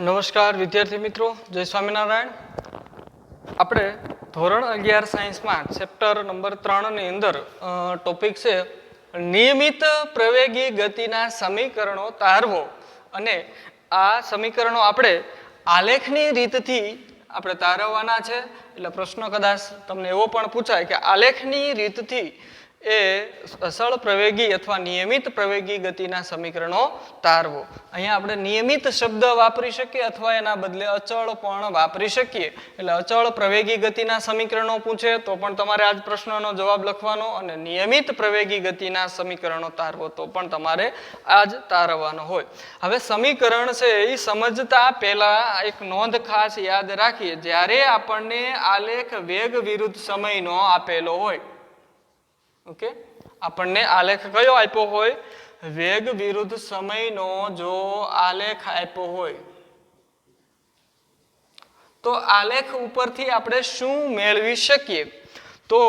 નમસ્કાર વિદ્યાર્થી મિત્રો, જય સ્વામિનારાયણ. આપણે ધોરણ 11 સાયન્સમાં ચેપ્ટર નંબર 3 ની અંદર ટોપિક છે નિયમિત પ્રવેગી ગતિના સમીકરણો તારવો. અને આ સમીકરણો આપણે આલેખની રીતથી આપણે તારવવાના છે. એટલે પ્રશ્ન કદાચ તમને એવો પણ પૂછાય કે આલેખની રીતથી એ અસળ પ્રવેગી અથવા નિયમિત પ્રવેગી ગતિના સમીકરણો તારવો. અહીંયા આપણે નિયમિત શબ્દ વાપરી શકીએ અથવા એના બદલે અચળ પણ વાપરી શકીએ. એટલે અચળ પ્રવેગી ગતિના સમીકરણો પૂછે તો પણ તમારે આ જ પ્રશ્નનો જવાબ લખવાનો, અને નિયમિત પ્રવેગી ગતિના સમીકરણો તારવો તો પણ તમારે આ જ તારવવાનો હોય. હવે સમીકરણ છે એ સમજતા પહેલા એક નોંધ ખાસ યાદ રાખીએ. જ્યારે આપણને આલેખ વેગ વિરુદ્ધ સમયનો આપેલો હોય, ઓકે, આપણને આલેખ કયો આપ્યો હોય? વેગ વિરુદ્ધ સમયનો જો આલેખ આપ્યો હોય તો આલેખ ઉપરથી આપણે શું મેળવી શકીએ? તો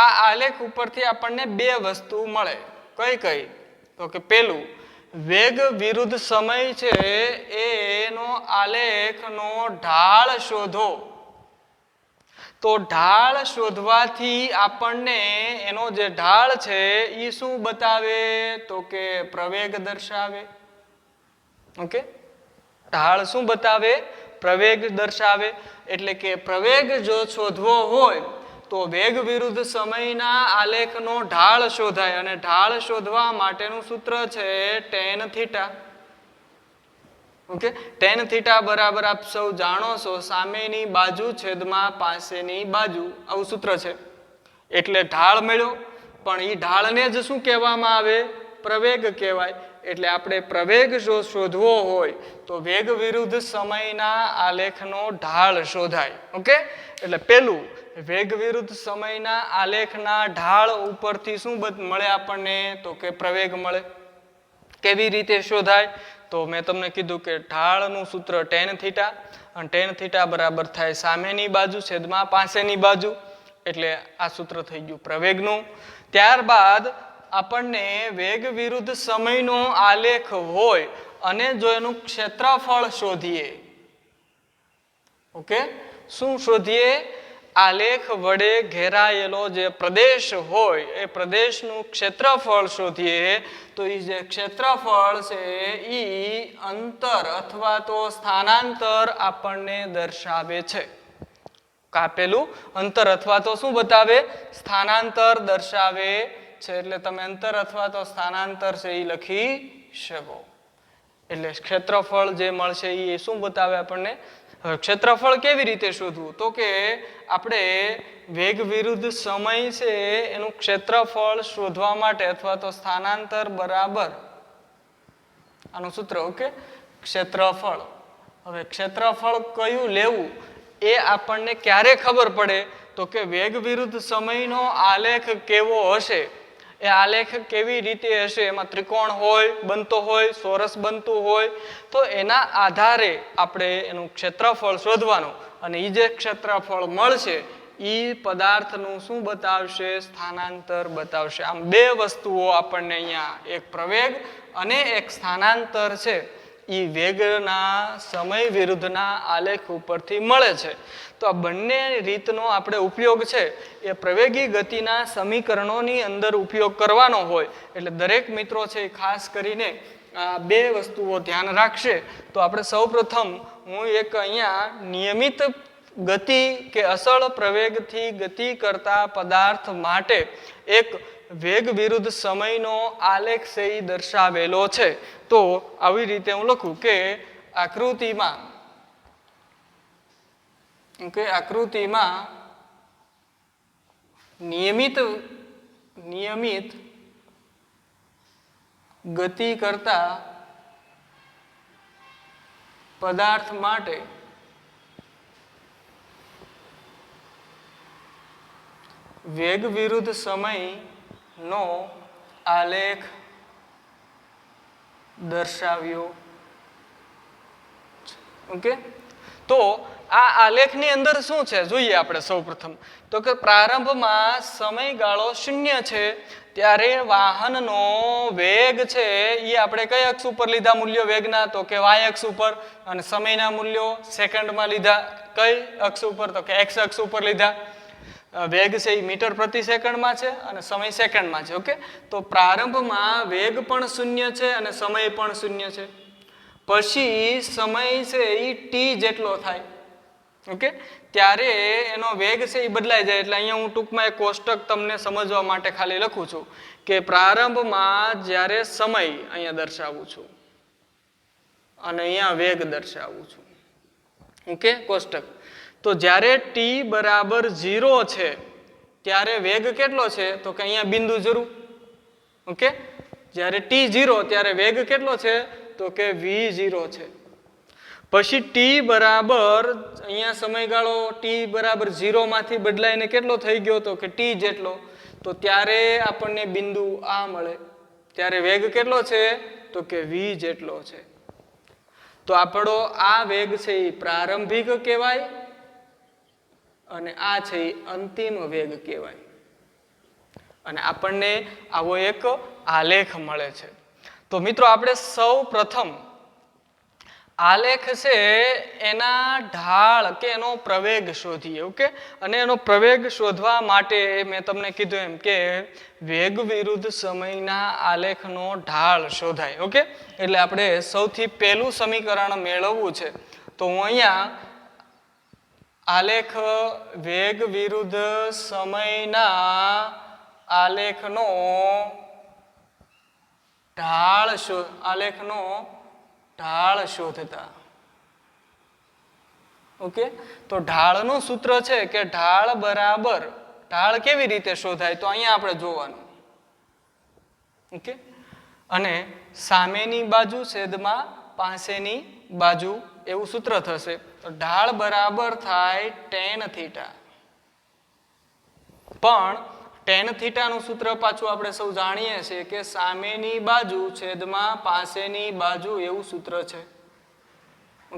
આ આલેખ ઉપરથી આપણને બે વસ્તુ મળે. કઈ કઈ? તો કે પેલું, વેગ વિરુદ્ધ સમય છે એનો આલેખનો ઢાળ શોધો. તો ઢાળ શોધવાથી આપણને એનો જે ઢાળ છે એ શું બતાવે? તો કે પ્રવેગ દર્શાવે. ઓકે, ઢાળ શું બતાવે? પ્રવેગ દર્શાવે. એટલે કે પ્રવેગ જો શોધવો હોય તો વેગ વિરુદ્ધ સમયના આલેખનો ઢાળ શોધાય, અને ઢાળ શોધવા માટેનું સૂત્ર છે tan theta. Okay, tan theta બરાબર આપ સૌ જાણો છો સામેની બાજુ છેદમાં પાસેની બાજુ, આવું સૂત્ર છે. એટલે ઢાળ મળ્યો, પણ એ ઢાળને જ શું કહેવામાં આવે? પ્રવેગ કહેવાય. એટલે આપણે પ્રવેગ જો શોધવો હોય તો વેગ વિરુદ્ધ સમયના આલેખનો ઢાળ શોધાય. ઓકે, એટલે પેલું, વેગ વિરુદ્ધ સમયના આલેખના ઢાળ ઉપરથી શું મળે આપણને? તો કે પ્રવેગ મળે. કેવી રીતે શોધાય? તો મેં તમને કીધું કે ઢાળનું સૂત્ર tan થીટા, અને tan થીટા બરાબર થાય સામેની બાજુ છેદમાં પાસેની બાજુ. એટલે આ સૂત્ર થઈ ગયું પ્રવેગનું. ત્યારબાદ આપણને વેગ વિરુદ્ધ સમયનો આલેખ હોય અને જો એનું ક્ષેત્રફળ શોધીએ. ઓકે, શું શોધીએ? આલેખ વડે ઘેરાયેલો જે પ્રદેશ હોય એ પ્રદેશનું ક્ષેત્રફળ શોધીએ. તો એ જે ક્ષેત્રફળ છે એ અંતર અથવા તો સ્થાનાંતર આપણને દર્શાવે છે. કાપેલું અંતર અથવા તો શું બતાવે? સ્થાનાંતર દર્શાવે છે. એટલે તમે અંતર અથવા તો સ્થાનાંતર છે એ લખી શકો. એટલે ક્ષેત્રફળ જે મળશે એ શું બતાવે આપણને? ક્ષેત્રફળ કેવી રીતે શોધવું? તો કે આપણે વેગ વિરુદ્ધ સમય છે એનું ક્ષેત્રફળ શોધવા માટે અથવા તો સ્થાનાંતર બરાબર આનું સૂત્ર. ઓકે, ક્ષેત્રફળ. હવે ક્ષેત્રફળ કયું લેવું એ આપણને ક્યારે ખબર પડે? તો કે વેગ વિરુદ્ધ સમયનો આલેખ કેવો હશે, એ આલેખ કેવી રીતે હશે, એમાં ત્રિકોણ હોય, બનતો હોય, ચોરસ બનતું હોય, તો એના આધારે આપણે એનું ક્ષેત્રફળ શોધવાનું. અને એ જે ક્ષેત્રફળ મળશે એ પદાર્થનું શું બતાવશે? સ્થાનાંતર બતાવશે. આમ બે વસ્તુઓ આપણને અહીંયા, એક પ્રવેગ અને એક સ્થાનાંતર છે, એ વેગના સમય વિરુદ્ધના આલેખ ઉપરથી મળે છે. તો આ બંને રીતનો આપણે ઉપયોગ છે એ પ્રવેગી ગતિના સમીકરણોની અંદર ઉપયોગ કરવાનો હોય. એટલે દરેક મિત્રો છે ખાસ કરીને આ બે વસ્તુઓ ધ્યાન રાખશે. તો આપણે સૌપ્રથમ હું એક અહીંયા નિયમિત ગતિ કે અસળ પ્રવેગથી ગતિ કરતા પદાર્થ માટે એક વેગ વિરુદ્ધ સમયનો આલેખ છે એ દર્શાવેલો છે. તો આવી રીતે હું લખું કે આકૃતિમાં, ઓકે, આકૃતિમાં નિયમિત ગતિ કરતા પદાર્થ માટે વેગ વિરુદ્ધ સમયનો આલેખ દર્શાવ્યો. ઓકે, તો આ આલેખની અંદર શું છે જોઈએ આપણે સૌપ્રથમ. તો કે પ્રારંભમાં સમયગાળો 0 છે, ત્યારે વાહનનો વેગ છે એ આપણે કઈ અક્ષ ઉપર લીધા મૂલ્યો વેગના, તો કે y અક્ષ ઉપર, અને સમયના મૂલ્યો સેકન્ડમાં લીધા કઈ અક્ષ ઉપર, તો કે x અક્ષ ઉપર લીધા. વેગ છે એ મીટર પ્રતિ સેકન્ડમાં છે અને સમય સેકન્ડમાં છે. ઓકે, તો પ્રારંભમાં વેગ પણ શૂન્ય છે અને સમય પણ શૂન્ય છે. પછી સમય છે એ t જેટલો થાય. ઓકે, ત્યારે એનો વેગ છે એ બદલાઈ જાય. એટલે અહીંયા હું ટૂંકમાં એક કોષ્ટક તમને સમજવા માટે ખાલી લખું છું કે પ્રારંભમાં જ્યારે સમય અહીંયા દર્શાવું છું અને અહીંયા વેગ દર્શાવું છું. ઓકે, કોષ્ટક. તો જ્યારે t બરાબર 0 છે ત્યારે વેગ કેટલો છે, તો કે અહીંયા બિંદુ જરૂર. ઓકે, જ્યારે t 0 ત્યારે વેગ કેટલો છે, તો કે v0 છે. પછી t બરાબર અહીંયા સમયગાળો t બરાબર 0 માંથી બદલાઈને કેટલો થઈ ગયો, તો કે t જેટલો. તો ત્યારે આપણને બિંદુ આ મળે. ત્યારે વેગ કેટલો છે, તો કે v જેટલો છે. તો આપણો આ વેગ છે એ પ્રારંભિક કહેવાય અને આ છે એ અંતિમ વેગ કહેવાય. અને આપણને આવો એક આલેખ મળે છે. તો મિત્રો આપણે સૌ પ્રથમ આલેખ છે એના ઢાળ કે એનો પ્રવેગ શોધીએ. ઓકે, અને એનો પ્રવેગ શોધવા માટે મેં તમને કીધું એમ કે વેગ વિરુદ્ધ સમયના આલેખનો ઢાળ શોધાય. ઓકે, એટલે આપણે સૌથી પહેલું સમીકરણ મેળવવું છે. તો હું અહીંયા આલેખ વેગ વિરુદ્ધ સમયના આલેખનો ઢાળ શોધતા. ઓકે, તો ઢાળનું સૂત્ર છે કે ઢાળ બરાબર, ઢાળ કેવી રીતે શોધાય, તો અહીંયા આપણે જોવાનું. ઓકે, અને સામેની બાજુ છેદમાં પાસેની બાજુ એવું સૂત્ર થશે. તો ઢાળ બરાબર થાય tan θ. પણ tan θ નું સૂત્ર પાછું આપણે સૌ જાણીએ છીએ કે સામેની બાજુ છેદમાં પાસેની બાજુ એવું સૂત્ર છે.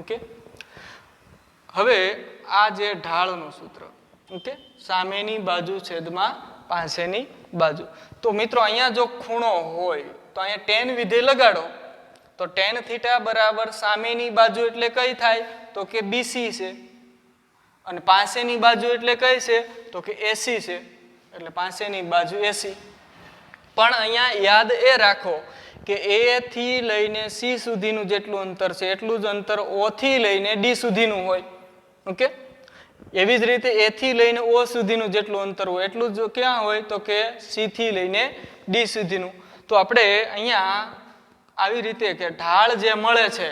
ઓકે, હવે આ જે ઢાળનું સૂત્ર, ઓકે, સામેની બાજુ છેદમાં પાસેની બાજુ. તો મિત્રો અહીંયા જો ખૂણો હોય તો અહીંયા tan વિધેય લગાડો તો tan θ બરાબર સામેની બાજુ એટલે કઈ થાય, તો કે BC છે, અને પાસેની બાજુ એટલે કઈ છે, તો કે AC છે. એટલે પાસેની બાજુ AC. પણ અહીંયા યાદ એ રાખો કે A થી લઈને C સુધીનું જેટલું અંતર છે એટલું જ અંતર O થી લઈને D સુધીનું હોય. ઓકે, એવી જ રીતે A થી લઈને O સુધીનું જેટલું અંતર હોય એટલું જ ક્યાં હોય, તો કે C થી લઈને D સુધીનું. તો આપણે અહીંયા આવી રીતે કે ઢાળ જે મળે છે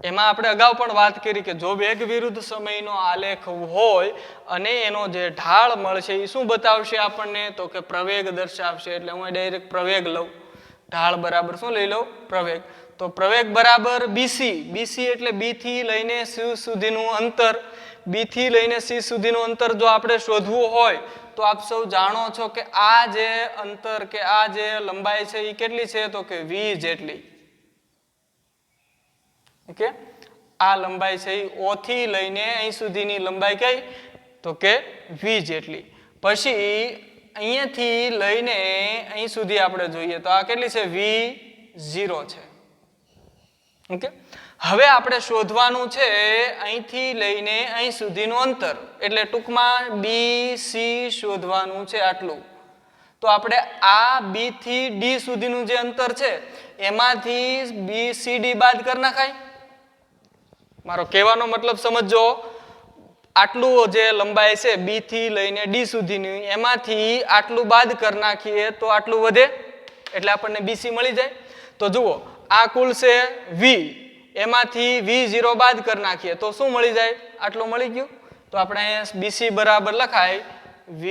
એમાં આપણે અગાઉ પણ વાત કરી કે જો વેગ વિરુદ્ધ સમયનો આલેખ હોય અને એનો જે ઢાળ મળશે એ શું બતાવશે આપણને, તો કે પ્રવેગ દર્શાવશે. એટલે હું ડાયરેક્ટ પ્રવેગ લઉં. ઢાળ બરાબર શું લઈ લઉં, પ્રવેગ. તો પ્રવેગ બરાબર BC. BC એટલે B થી લઈને C સુધીનું અંતર. B થી લઈને C સુધીનું અંતર જો આપણે શોધવું હોય તો આપ સૌ જાણો છો કે આ જે અંતર કે આ જે લંબાઈ છે એ કેટલી છે, તો કે V જેટલી. ઓકે, આ લંબાઈ છે એ O થી લઈને અહીં સુધીની લંબાઈ કઈ, તો કે V જેટલી. પછી અહીંયાથી લઈને અહીં સુધી આપણે જોઈએ તો આ કેટલી છે, V0 છે. ઓકે, હવે આપણે શોધવાનું છે અહીંથી લઈને અહીં સુધીનું અંતર. એટલે ટૂંકમાં BC શોધવાનું છે આટલું. તો આપણે આ B થી D સુધીનું જે અંતર છે એમાંથી BCD બાદ કરી નાખાય. મારો કહેવાનો મતલબ સમજો. આટલું જે લંબાઈ છે B થી લઈને D સુધીની એમાંથી આટલું બાદ કરી નાખીએ તો આટલું વધે એટલે આપણને BC મળી જાય. તો જુઓ આ કુલ છે V, એમાંથી V0 બાદ કરી નાખીએ તો શું મળી જાય, આટલું મળી ગયું. તો આપણે BC બરાબર લખાય V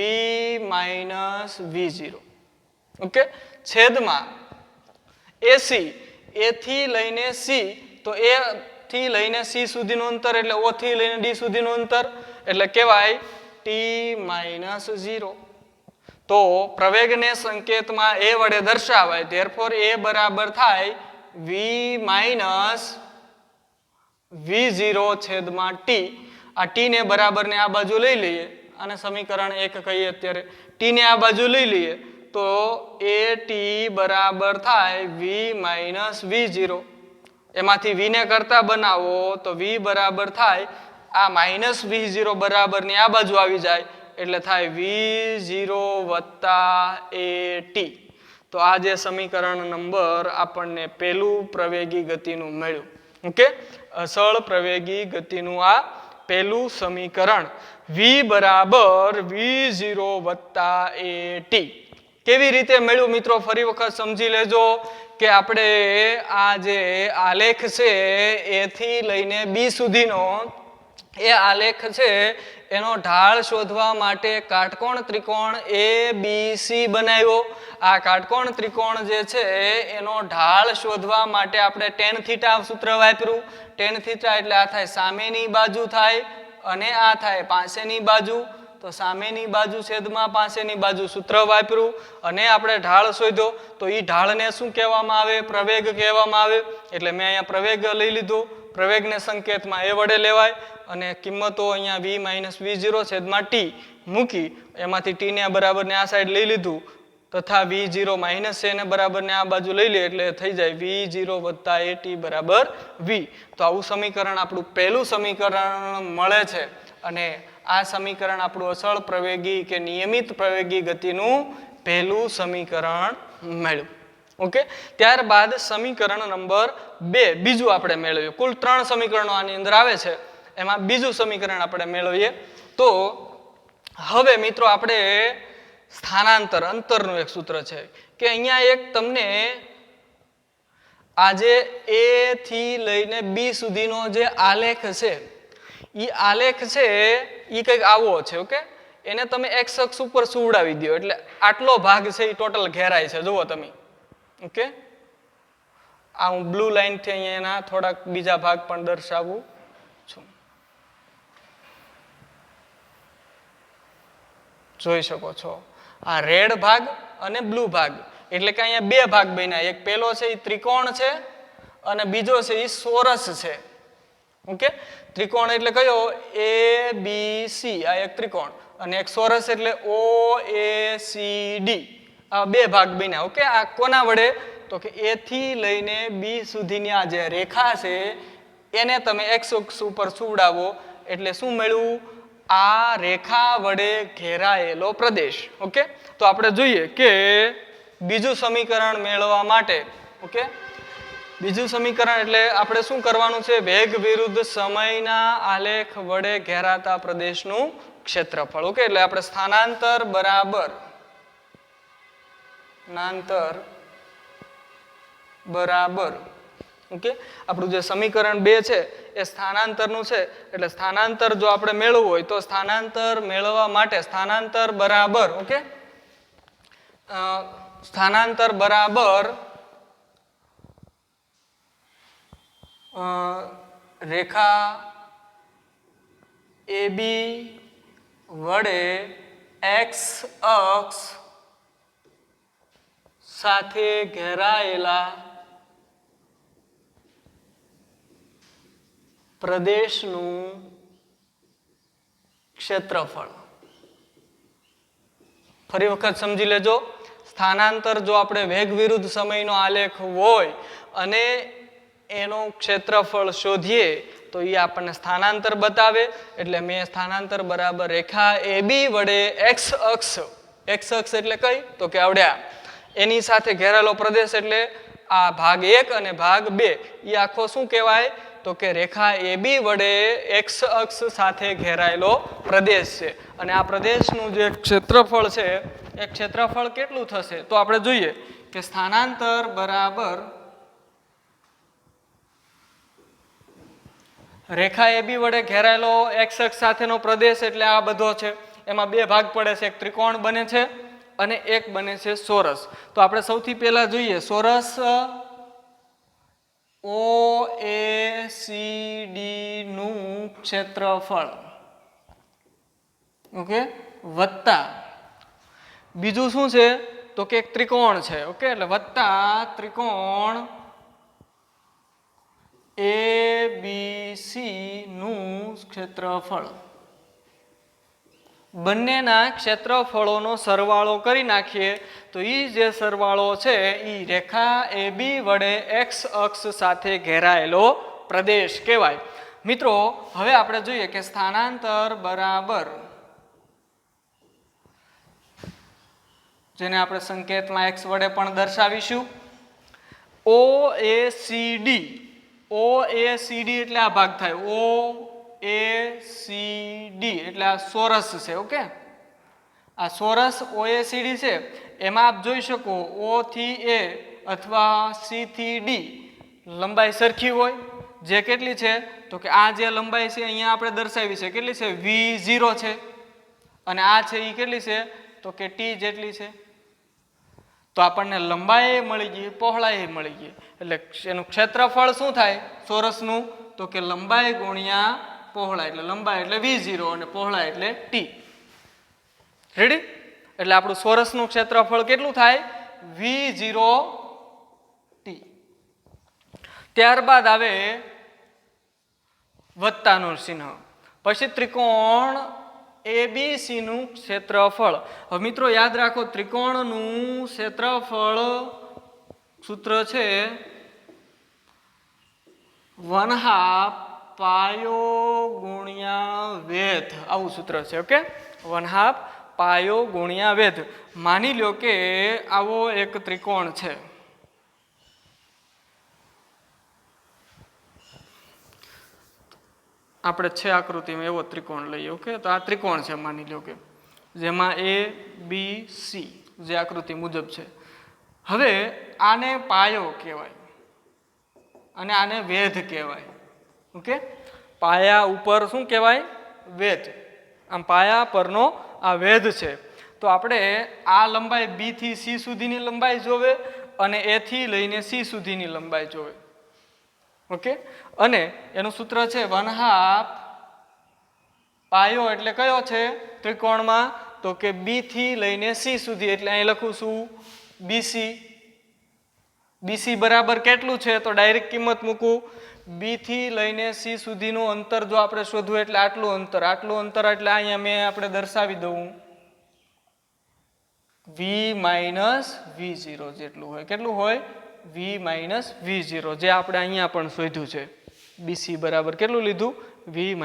V0. ઓકે, છેદમાં AC. A થી લઈને C, તો A થી લઈને C સુધીનું અંતર એટલે O થી લઈને D સુધીનું અંતર એટલે કહેવાય T - 0. તો પ્રવેગને સંકેતમાં A વડે દર્શાવાય. ધેરફોર A બરાબર થાય V V0 છેદમાં T. આ T ને બરાબર ને આ બાજુ લઈ લઈએ, આને સમીકરણ 1 કહીએ અત્યારે. T ને આ બાજુ લઈ લઈએ તો એ ટી બરાબર થાય વી માઇનસ V0. એમાંથી V ને કરતા બનાવો તો V બરાબર થાય આ માઇનસ V0 બરાબરની આ બાજુ આવી જાય એટલે થાય V0 વત્તા AT. તો આ જે સમીકરણ નંબર આપણને પહેલું પ્રવેગી ગતિનું મળ્યું. ઓકે, અસળ પ્રવેગી ગતિનું આ પહેલું સમીકરણ V બરાબર V0 વત્તા AT. કેવી રીતે મળ્યું મિત્રો? ફરી વખત સમજી લેજો કે આપણે આ જે આલેખ છે A થી લઈને B સુધીનો એ આલેખ છે એનો ઢાળ શોધવા માટે કાટકોણ ત્રિકોણ ABC બનાવ્યો. આ કાટકોણ ત્રિકોણ જે છે એનો ઢાળ શોધવા માટે આપણે tan થીટા સૂત્ર વાપર્યું. tan થીટા એટલે આ થાય સામેની બાજુ થાય અને આ થાય પાસેની બાજુ. તો સામેની બાજુ છેદમાં પાસેની બાજુ સૂત્ર વાપર્યું અને આપણે ઢાળ શોધ્યો. તો એ ઢાળને શું કહેવામાં આવે? પ્રવેગ કહેવામાં આવે. એટલે મેં અહીંયા પ્રવેગ લઈ લીધો. પ્રવેગને સંકેતમાં એ વડે લેવાય અને કિંમતો અહીંયા V માઇનસ V0 છેદમાં T મૂકી એમાંથી T ને બરાબર ને આ સાઈડ લઈ લીધું તથા V0 માઇનસ એને બરાબર ને આ બાજુ લઈ લે એટલે થઈ જાય V0 વત્તા AT બરાબર V. તો આવું સમીકરણ આપણું પહેલું સમીકરણ મળે છે અને આ સમીકરણ આપણું અસળ પ્રવેગી કે નિયમિત પ્રવેગી ગતિનું પહેલું સમીકરણ મળ્યું. ઓકે, ત્યારબાદ સમીકરણ નંબર 2 બીજું આપણે મેળવ્યું. કુલ 3 સમીકરણો આની અંદર આવે છે, એમાં બીજું સમીકરણ આપણે મેળવીએ. તો હવે મિત્રો આપણે સ્થાનાંતર અંતરનું એક સૂત્ર છે કે અહીંયા એક તમને આજે A થી લઈને B સુધીનો જે આલેખ છે એ આલેખ છે એ કંઈક આવો છે. ઓકે, એને તમે x અક્ષ ઉપર સુવડાવી દો એટલે આટલો ભાગ છે એ ટોટલ ઘેરાય છે. જુઓ તમે. ઓકે, આ હું બ્લુ લાઈનથી અહીંયા એના થોડાક બીજા ભાગ પણ દર્શાવું છું. જોઈ શકો છો આ રેડ ભાગ અને બ્લુ ભાગ એટલે કે અહીંયા બે ભાગ બન્યા. એક પેલો છે એ ત્રિકોણ છે અને બીજો છે એ ચોરસ છે. ઓકે, ત્રિકોણ એટલે કયો? ABC, આ એક ત્રિકોણ અને એક ચોરસ એટલે OACD. આ બે ભાગ બન્યા. ઓકે, આ કોના વડે? તો કે A થી લઈને B સુધીની આ જે રેખા છે એને તમે x અક્ષ ઉપર સુવડાવો એટલે શું મળ્યું? આ રેખા વડે ઘેરાયેલો પ્રદેશ. ઓકે, તો આપણે જોઈએ કે બીજું સમીકરણ મેળવવા માટે. ઓકે, બીજું સમીકરણ એટલે આપણે શું કરવાનું છે? વેગ વિરુદ્ધ સમયના આલેખ વડે ઘેરાતા પ્રદેશનું ક્ષેત્રફળ. ઓકે, એટલે આપણે સ્થાનાંતર બરાબર ઓકે, આપણું જે સમીકરણ 2 છે એ સ્થાનાંતરનું છે. એટલે સ્થાનાંતર જો આપણે મેળવવું હોય તો સ્થાનાંતર મેળવવા માટે સ્થાનાંતર બરાબર ઓકે સ્થાનાંતર બરાબર રેખા AB વડે x અક્ષ સાથે ઘેરાયેલા પ્રદેશનું ક્ષેત્રફળ. ફરી વખત સમજી લેજો. સ્થાનાંતર જો આપણે વેગ વિરુદ્ધ સમયનો આલેખ હોય અને એનું ક્ષેત્રફળ શોધીએ તો એ આપણને સ્થાનાંતર બતાવે. એટલે મેં સ્થાનાંતર બરાબર રેખા AB વડે x અક્ષ એટલે કઈ? તો કે આવડ્યા એની સાથે ઘેરાયેલો પ્રદેશ એટલે આ ભાગ 1 અને ભાગ 2 એ આખો શું કહેવાય? તો કે રેખા AB વડે x અક્ષ સાથે ઘેરાયેલો પ્રદેશ છે. અને આ પ્રદેશનું જે ક્ષેત્રફળ છે એ ક્ષેત્રફળ કેટલું થશે? તો આપણે જોઈએ કે સ્થાનાંતર બરાબર રેખા AB વડે ઘેરાયેલો x અક્ષ સાથેનો પ્રદેશ એટલે આ બધો છે. એમાં બે ભાગ પડે છે. એક ત્રિકોણ બને છે અને એક બને છે ચોરસ. તો આપણે સૌથી પહેલા જોઈએ ચોરસ OACD નું ક્ષેત્રફળ. ઓકે, વત્તા બીજું શું છે? તો કે એક ત્રિકોણ છે. ઓકે, એટલે વત્તા ત્રિકોણ ABC નું ક્ષેત્રફળ. બંનેના ક્ષેત્રફળોનો સરવાળો કરી નાખીએ તો એ જે સરવાળો છે એ રેખા AB વડે x અક્ષ સાથે ઘેરાયેલો પ્રદેશ કહેવાય. મિત્રો હવે આપણે જોઈએ કે સ્થાનાંતર બરાબર, જેને આપણે સંકેતમાં x વડે પણ દર્શાવીશું. OACD, OACD એટલે આ ભાગ થાય. OACD એટલે આ ચોરસ છે. ઓકે, આ ચોરસ OACD છે. એમાં આપ જોઈ શકો O થી A અથવા C થી D લંબાઈ સરખી હોય. જે કેટલી છે તો કે આ જે લંબાઈ છે અહીંયા આપણે દર્શાવી છે કેટલી છે V0 છે, અને આ છે એ કેટલી છે તો કે T જેટલી છે. તો આપણને લંબાઈ મળી ગઈ, પહોળાઈ મળી ગઈ, એટલે એનું ક્ષેત્રફળ શું થાય ચોરસનું તો કે લંબાઈ ગુણ્યા પહોળાઈ, એટલે લંબાઈ એટલે V0 અને પહોળાઈ એટલે T. રેડી? એટલે આપણું ચોરસનું ક્ષેત્રફળ કેટલું થાય V0 T. ત્યારબાદ આવે વત્તાનું ચિહ્ન. પછી ત્રિકોણ ABC નું ક્ષેત્રફળ. હવે મિત્રો યાદ રાખો ત્રિકોણનું ક્ષેત્રફળ સૂત્ર છે 1/2 પાયો ગુણ્યા વેધ. આવું સૂત્ર છે. ઓકે, 1/2 પાયો ગુણ્યા વેધ. માની લો કે આવો એક ત્રિકોણ છે. આપણે છે આકૃતિમાં એવો ત્રિકોણ લઈએ. ઓકે, તો આ ત્રિકોણ છે માની લો કે, જેમાં ABC જે આકૃતિ મુજબ છે. હવે આને પાયો કહેવાય અને આને વેધ કહેવાય. ઓકે, પાયા ઉપર શું કહેવાય વેધ. આમ પાયા પરનો આ વેધ છે. તો આપણે આ લંબાઈ B થી C સુધીની લંબાઈ જોવે અને A થી લઈને C સુધીની લંબાઈ જોવે. ઓકે, અને એનું સૂત્ર છે 1/2 પાયો એટલે કયો છે ત્રિકોણમાં તો કે B થી લઈને C સુધી, એટલે અહીં લખું છું BC. BC બરાબર કેટલું છે તો ડાયરેક્ટ કિંમત મૂકું. B થી લઈને C સુધીનું અંતર જો આપણે શોધવું એટલે આટલું અંતર એટલે અહીંયા મેં આપણે દર્શાવી દઉં V - V0 જેટલું હોય. કેટલું હોય V - V0, જે આપણે અહીંયા પણ શોધ્યું છે. BC બરાબર કેટલું લીધું V -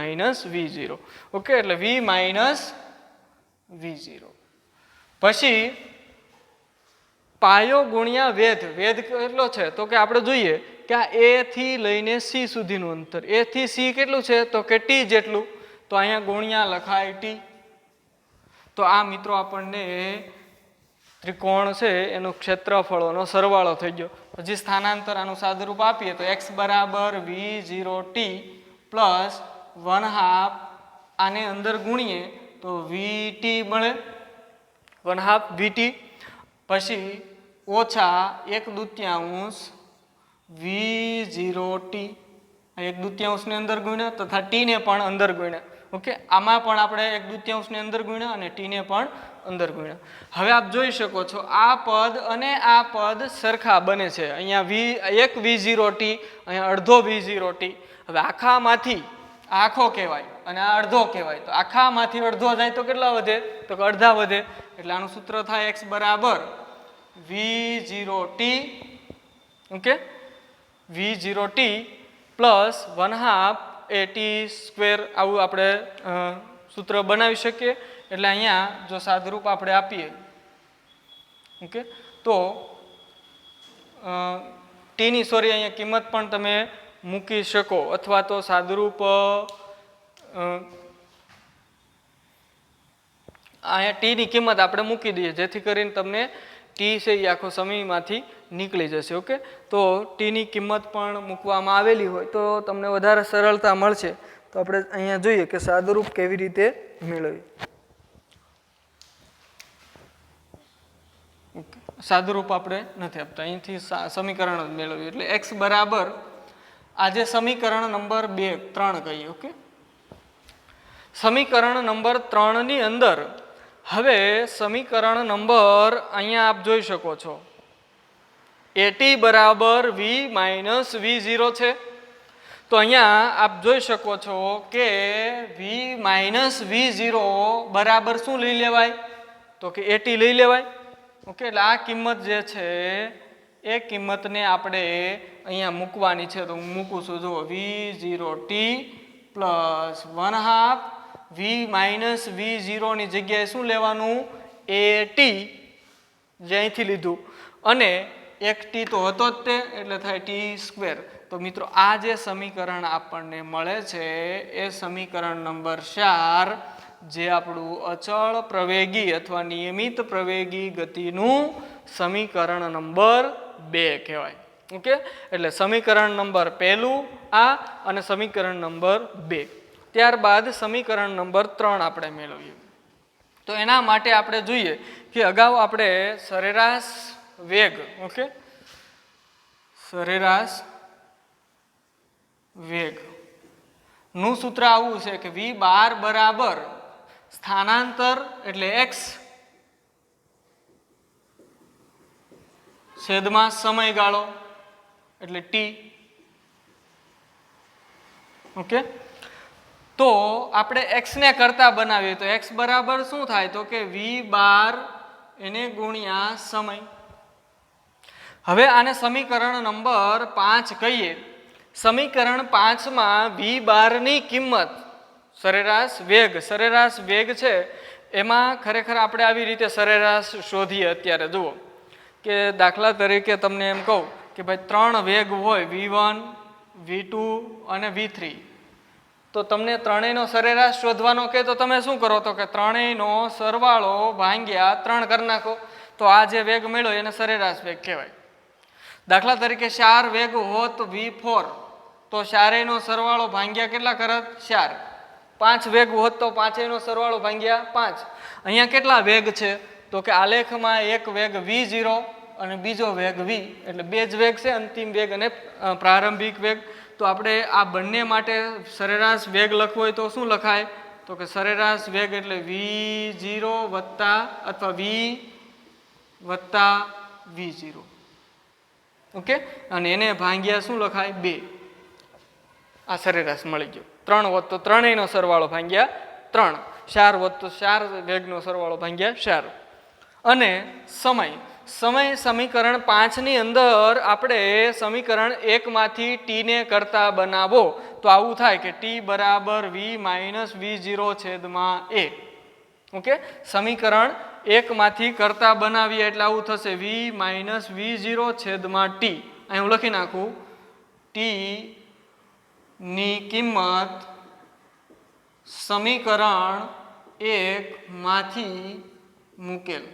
V0. ઓકે, એટલે V - V0. પછી પાયો ગુણ્યા વેધ. વેધ કેટલો છે તો કે આપણે જોઈએ કે આ A થી લઈને C સુધીનું અંતર, A થી C કેટલું છે તો કે T જેટલું, તો અહીંયા ગુણ્યા લખાય T. તો આ મિત્રો આપણને ત્રિકોણ છે એનું ક્ષેત્રફળોનો સરવાળો થઈ ગયો. પછી સ્થાનાંતર આનું સાદુરૂપ આપીએ તો x બરાબર V0T પ્લસ 1/2 આને અંદર ગુણીએ તો VT મળે, 1/2 VT. પછી ઓછા 1/2 V0T, 1/2 ને અંદર ગુણ્યા તથા T ને પણ અંદર ગુણ્યા. ઓકે, આમાં પણ આપણે 1/2 ને અંદર ગુણ્યા અને T ને પણ અંદર ગુણ્યા. હવે આપ જોઈ શકો છો આ પદ અને આ પદ સરખા બને છે. અહીંયા એક V0T, અહીંયા અડધો V0T. હવે આખામાંથી આખો કહેવાય અને આ અડધો કહેવાય, તો આખામાંથી અડધો જાય તો કેટલા વધે તો કે અડધા વધે. એટલે આનું સૂત્ર થાય x બરાબર V0T. Okay, V0T plus 1/2 AT². આવું આપણે સૂત્ર બનાવી શકીએ. એટલે અહીંયા જો સાદુરૂપ આપણે આપીએ ઓકે તો ટીની સોરી અહીંયા કિંમત પણ તમે મૂકી શકો, અથવા તો સાદુરૂપ અહીંયા ટીની કિંમત આપણે મૂકી દઈએ જેથી કરીને તમને ટી છે એ આખો સમયમાંથી નીકળી જશે. ઓકે, તો ટીની કિંમત પણ મૂકવામાં આવેલી હોય તો તમને વધારે સરળતા મળશે. તો આપણે અહીંયા જોઈએ કે સાદુરૂપ કેવી રીતે મેળવી. સાદુરૂપ આપણે નથી આપતા, અહીંથી સમીકરણ જ મેળવ્યું. એટલે x બરાબર આજે સમીકરણ નંબર 3 કહીએ. ઓકે, સમીકરણ નંબર 3 ની અંદર હવે સમીકરણ નંબર અહીંયા આપ જોઈ શકો છો AT બરાબર V - V0 છે. તો અહીંયા આપ જોઈ શકો છો કે v માઇનસ v0 બરાબર શું લઈ લેવાય તો કે 80 લઈ લેવાય. ઓકે, એટલે આ કિંમત જે છે એ કિંમતને આપણે અહીંયા મૂકવાની છે. તો હું મૂકું છું, જુઓ v0t plus 1/2 v minus v0 ની જગ્યાએ શું લેવાનું 80 જે અહીંથી લીધું અને 1t તો હતો જ તે એટલે થાય t². તો મિત્રો આ જે સમીકરણ આપણને મળે છે એ સમીકરણ નંબર 4 જે આપણું અચળ પ્રવેગી અથવા નિયમિત પ્રવેગી ગતિનું સમીકરણ નંબર 2 કહેવાય. ઓકે, એટલે સમીકરણ નંબર 1 આ અને સમીકરણ નંબર 2. ત્યારબાદ સમીકરણ નંબર 3 આપણે મેળવીએ. તો એના માટે આપણે જોઈએ કે અગાઉ આપણે સરેરાશ વેગ, ઓકે, સરેરાશ વેગ નું સૂત્ર આવું છે કે v બાર બરાબર સ્થાનાંતર એટલે x છેદમાં સમયગાળો એટલે t. ઓકે, તો આપણે x ને કરતા બનાવીએ તો x બરાબર શું થાય તો કે v બાર એને ગુણ્યા સમય. હવે આને સમીકરણ નંબર 5 કહીએ. સમીકરણ 5 માં v બાર ની કિંમત સરેરાશ વેગ છે એમાં ખરેખર આપણે આવી રીતે સરેરાશ શોધીએ. અત્યારે જુઓ કે દાખલા તરીકે તમને એમ કહું કે ભાઈ 3 વેગ હોય v1 v2 અને v3, તો તમને ત્રણેયનો સરેરાશ શોધવાનો કહે તો તમે શું કરો તો કે ત્રણેયનો સરવાળો ભાંગ્યા 3 કરી નાખો. તો આ જે વેગ મળ્યો એને સરેરાશ વેગ કહેવાય. દાખલા તરીકે 4 વેગ હોત v4 તો 4નો સરવાળો ભાંગ્યા કેટલા કરત 4. 5 વેગ હોત તો 5નો સરવાળો ભાંગ્યા 5. અહીંયા કેટલા વેગ છે તો કે આલેખમાં એક વેગ v0 અને બીજો વેગ v, એટલે બે જ વેગ છે, અંતિમ વેગ અને પ્રારંભિક વેગ. તો આપણે આ બંને માટે સરેરાશ વેગ લખવો હોય તો શું લખાય તો કે સરેરાશ વેગ એટલે v0 વત્તા અથવા v વત્તા v0. ઓકે, અને એને ભાંગ્યા શું લખાય 2. આ સરેરાશ મળી ગયો. 3 હોત તો ત્રણેયનો સરવાળો ભાંગ્યા 3, 4 હોત તો 4 વેગનો સરવાળો ભાંગ્યા 4. અને સમય સમીકરણ 5 ની અંદર આપણે સમીકરણ 1 માંથી t ને કરતા બનાવો તો આવું થાય કે t બરાબર v માઇનસ v0 છેદમાં a. ઓકે, સમીકરણ 1 માંથી કરતા બનાવીએ એટલે આવું થશે v માઇનસ v0 છેદમાં t. અહીં હું લખી નાખું t ની કિંમત સમીકરણ 1 માંથી મૂકેલ.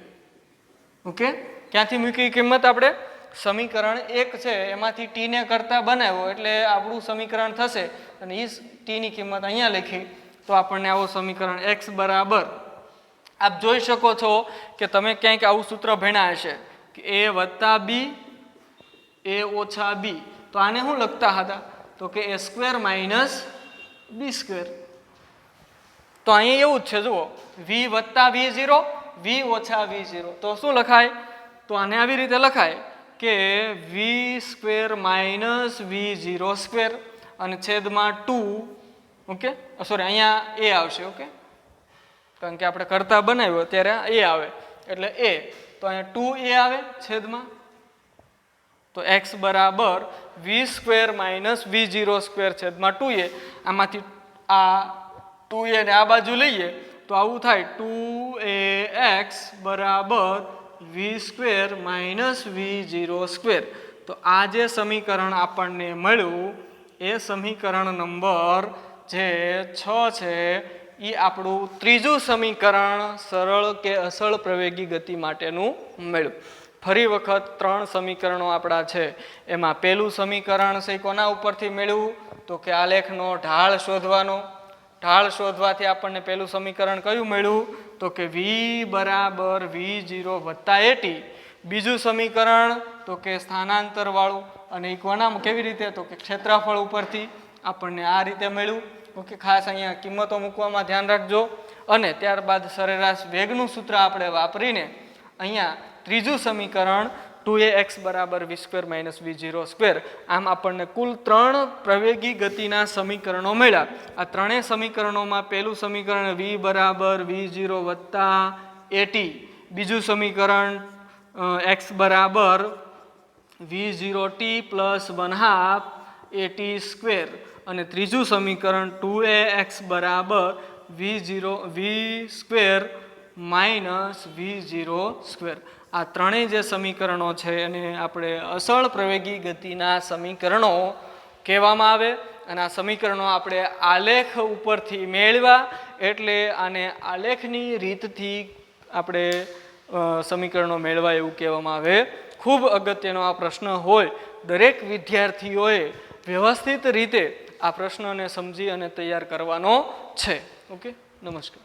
ઓકે, ક્યાંથી મૂકી કિંમત આપણે સમીકરણ 1 છે એમાંથી t ને કરતા બનાવ્યો એટલે આપણું સમીકરણ થશે અને એ t ની કિંમત અહીંયા લખી તો આપણને આવો સમીકરણ x બરાબર આપ જોઈ શકો છો કે તમે ક્યાંક આવું સૂત્ર ભણ્યા હશે કે a વત્તા b a ઓછા b. તો આને શું લખતા હતા તો કે a² માઇનસ b². તો અહીંયા એવું જ છે, જુઓ v વત્તા v0 v ઓછા v0 તો શું લખાય તો આને આવી રીતે લખાય કે v² માઇનસ v0² અને છેદમાં 2. ઓકે, સોરી અહીંયા a આવશે. ઓકે, કારણ કે આપણે કરતા બનાવ્યો ત્યારે a આવે એટલે a, તો અહીંયા 2a આવે છેદમાં. તો x બરાબર v² માઇનસ v0² છેદમાં 2a. આમાંથી આ 2a ને આ બાજુ લઈએ તો આવું થાય 2ax બરાબર v² માઇનસ v0². તો આ જે સમીકરણ આપણને મળ્યું એ સમીકરણ નંબર જે 6 છે એ આપણું ત્રીજું સમીકરણ સરળ કે અસળ પ્રવેગી ગતિ માટેનું મળ્યું. ફરી વખત 3 સમીકરણો આપણા છે. એમાં પહેલું સમીકરણ છે કોના ઉપરથી મળ્યું તો કે આલેખનો ઢાળ શોધવાનો. ઢાળ શોધવાથી આપણને પહેલું સમીકરણ કયું મળ્યું તો કે v બરાબર v0 વત્તા 80. બીજું સમીકરણ તો કે સ્થાનાંતર વાળું અને એ કોનામાં કેવી રીતે તો કે ક્ષેત્રફળ ઉપરથી આપણને આ રીતે મળ્યું. ઓકે, ખાસ અહીંયા કિંમતો મૂકવામાં ધ્યાન રાખજો. અને ત્યારબાદ સરેરાશ વેગનું સૂત્ર આપણે વાપરીને અહીંયા ત્રીજું સમીકરણ 2ax બરાબર v² માઇનસ v0². આમ આપણને કુલ 3 પ્રવેગી ગતિના સમીકરણો મળ્યા. આ ત્રણેય સમીકરણોમાં પહેલું સમીકરણ v બરાબર v0 વત્તા at, બીજું સમીકરણ x બરાબર v0t પ્લસ 1/2 at², અને ત્રીજું સમીકરણ 2ax બરાબર v² માઇનસ v0². આ ત્રણેય જે સમીકરણો છે એને આપણે અસળ પ્રવેગી ગતિના સમીકરણો કહેવામાં આવે. અને આ સમીકરણો આપણે આલેખ ઉપરથી મેળવ્યા, એટલે આને આલેખની રીતથી આપણે સમીકરણો મેળવા એવું કહેવામાં આવે. ખૂબ અગત્યનો આ પ્રશ્ન હોય. દરેક વિદ્યાર્થીઓએ વ્યવસ્થિત રીતે આ પ્રશ્નને સમજી અને તૈયાર કરવાનો છે. ઓકે, નમસ્કાર.